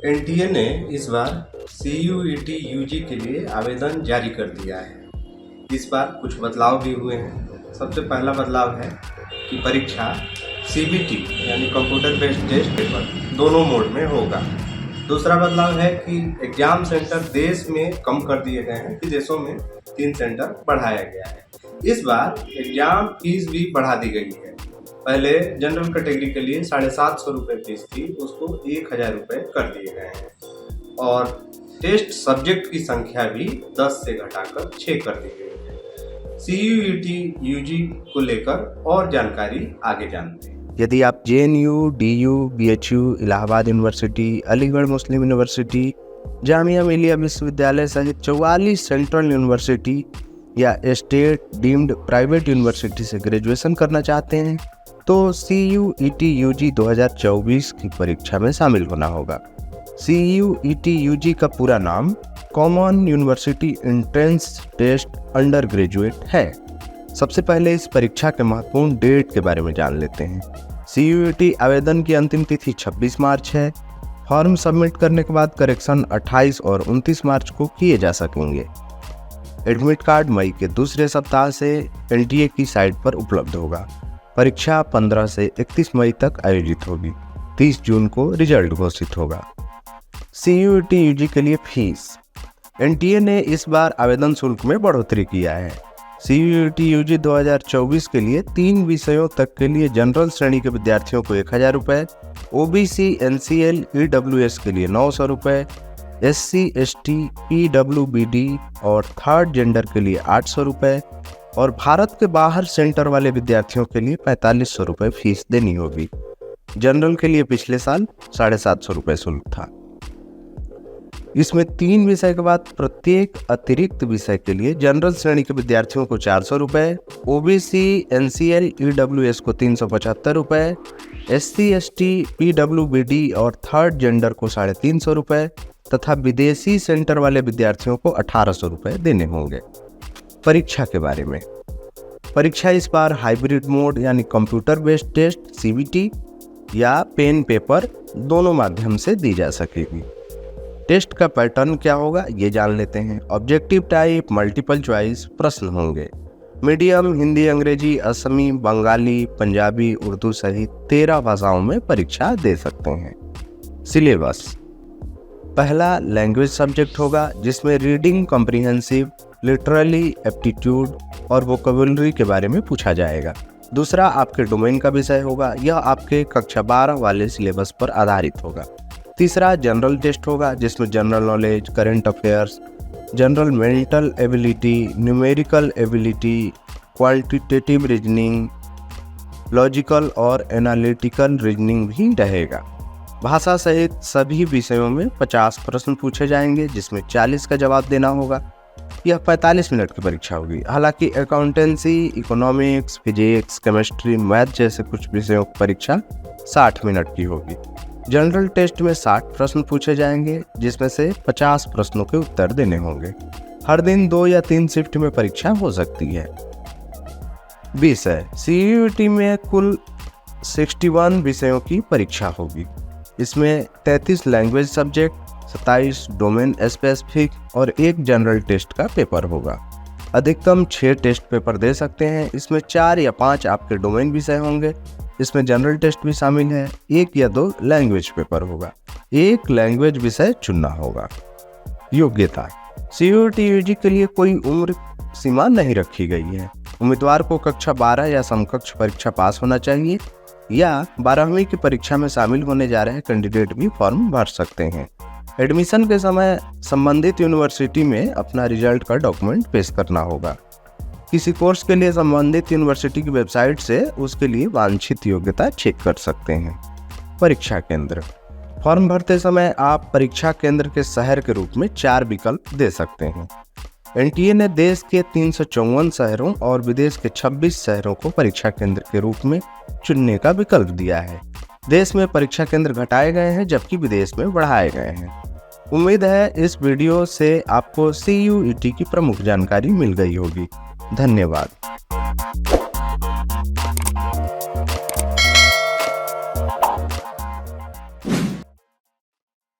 NTA ने इस बार CUET UG के लिए आवेदन जारी कर दिया है। इस बार कुछ बदलाव भी हुए हैं। सबसे पहला बदलाव है कि परीक्षा सीबीटी यानी कंप्यूटर बेस्ड टेस्ट पेपर दोनों मोड में होगा। दूसरा बदलाव है कि एग्जाम सेंटर देश में कम कर दिए गए हैं, विदेशों में 3 सेंटर बढ़ाया गया है। इस बार एग्जाम फीस भी बढ़ा दी गई है। पहले जनरल कैटेगरी के लिए 750 रुपये फीस थी, उसको 1000 रुपये कर दिए गए हैं और टेस्ट सब्जेक्ट की संख्या भी 10 से घटाकर 6 कर दी गई है। सीयूईटी यूजी को लेकर और जानकारी आगे जानते हैं। यदि आप JNU, DU, BHU, Allahabad university, Aligarh Muslim university, Jamia Millia विश्वविद्यालय सहित 44 सेंट्रल यूनिवर्सिटी या स्टेट डीम्ड प्राइवेट यूनिवर्सिटी से ग्रेजुएशन करना चाहते हैं तो सीयूईटी यूजी 2024 की परीक्षा में शामिल होना होगा। सीयूईटी यूजी का पूरा नाम common university entrance test undergraduate है। सबसे पहले इस परीक्षा के महत्वपूर्ण डेट के बारे में जान लेते हैं। सीयूईटी आवेदन की अंतिम तिथि 26 मार्च है। फॉर्म सबमिट करने के बाद करेक्शन 28 और 29 मार्च को किए जा सकेंगे। एडमिट कार्ड मई के दूसरे सप्ताह से एनटीए की साइट पर उपलब्ध होगा। परीक्षा 15 से 31 मई तक आयोजित होगी। 30 जून को रिजल्ट घोषित होगा। सीयूईटी यूजी के लिए फीस। एनटीए ने इस बार आवेदन शुल्क में बढ़ोतरी किया है। सीयूईटी यूजी 2024 के लिए 3 विषयों तक के लिए जनरल श्रेणी के विद्यार्थियों को 1000 रुपये, ओबीसी, एनसीएल, ईडब्ल्यूएस के लिए 900 रुपये, एससी, एसटी, पीडब्ल्यूबीडी और थर्ड जेंडर के लिए 800 रुपये और भारत के बाहर सेंटर वाले विद्यार्थियों के लिए 4500 रुपये फीस देनी होगी। जनरल के लिए पिछले साल 750 रुपये शुल्क था। इसमें 3 विषय के बाद प्रत्येक अतिरिक्त विषय के लिए जनरल श्रेणी के विद्यार्थियों को 400 रुपये, ओबीसी, एनसीएल, ईडब्ल्यूएस को 375 रुपये, एससी, एसटी, पीडब्ल्यूबीडी और थर्ड जेंडर को 350 रुपये तथा विदेशी सेंटर वाले विद्यार्थियों को 1800 रुपये देने होंगे। परीक्षा के बारे में। परीक्षा इस बार हाइब्रिड मोड यानी कंप्यूटर बेस्ड टेस्ट सीबीटी या पेन पेपर दोनों माध्यम से दी जा सकेगी। टेस्ट का पैटर्न क्या होगा ये जान लेते हैं। ऑब्जेक्टिव टाइप, मल्टीपल चॉइस प्रश्न होंगे। मीडियम हिंदी, अंग्रेजी, असमी, बंगाली, पंजाबी, उर्दू सहित 13 भाषाओं में परीक्षा दे सकते हैं। सिलेबस। पहला लैंग्वेज सब्जेक्ट होगा जिसमें रीडिंग कॉम्प्रिहेंसिव, लिटरली, एप्टीट्यूड और वोकैबुलरी के बारे में पूछा जाएगा। दूसरा आपके डोमेन का विषय होगा, यह आपके कक्षा 12 वाले सिलेबस पर आधारित होगा। तीसरा जनरल टेस्ट होगा जिसमें general knowledge, current affairs, general mental ability, numerical ability, qualitative reasoning, logical और एनालिटिकल रीजनिंग भी रहेगा। भाषा सहित सभी विषयों में 50 प्रश्न पूछे जाएंगे जिसमें 40 का जवाब देना होगा। यह 45 मिनट की परीक्षा होगी। हालांकि accountancy, economics, physics, chemistry, math जैसे कुछ विषयों की परीक्षा 60 मिनट की होगी। जनरल टेस्ट में 60 प्रश्न पूछे जाएंगे जिसमें से 50 प्रश्नों के उत्तर देने होंगे। हर दिन 2 या 3 शिफ्ट में परीक्षा हो सकती है। विषय। सीयूईटी में कुल 61 विषयों की परीक्षा होगी। इसमें 33 लैंग्वेज सब्जेक्ट, 27 डोमेन स्पेसिफिक और 1 जनरल टेस्ट का पेपर होगा। अधिकतम 6 टेस्ट पेपर दे सकते हैं। इसमें 4 या 5 आपके डोमेन विषय होंगे। इसमें जनरल टेस्ट भी शामिल है। 1 या 2 लैंग्वेज पेपर होगा। 1 लैंग्वेज विषय चुनना होगा। योग्यता। सीयूईटी यूजी के लिए कोई उम्र सीमा नहीं रखी गई है। उम्मीदवार को कक्षा 12 या समकक्ष परीक्षा पास होना चाहिए या 12वीं की परीक्षा में शामिल होने जा रहे कैंडिडेट भी फॉर्म भर सकते हैं। एडमिशन के समय संबंधित यूनिवर्सिटी में अपना रिजल्ट का डॉक्यूमेंट पेश करना होगा। किसी कोर्स के लिए संबंधित यूनिवर्सिटी की वेबसाइट से उसके लिए वांछित योग्यता चेक कर सकते हैं। परीक्षा केंद्र। फॉर्म भरते समय आप परीक्षा केंद्र के शहर के रूप में 4 विकल्प दे सकते हैं। एनटीए ने देश के 354 शहरों और विदेश के 26 शहरों को परीक्षा केंद्र के रूप में चुनने का विकल्प दिया है। देश में परीक्षा केंद्र घटाए गए हैं जबकि विदेश में बढ़ाए गए हैं। उम्मीद है इस वीडियो से आपको सीयूईटी की प्रमुख जानकारी मिल गई होगी। धन्यवाद।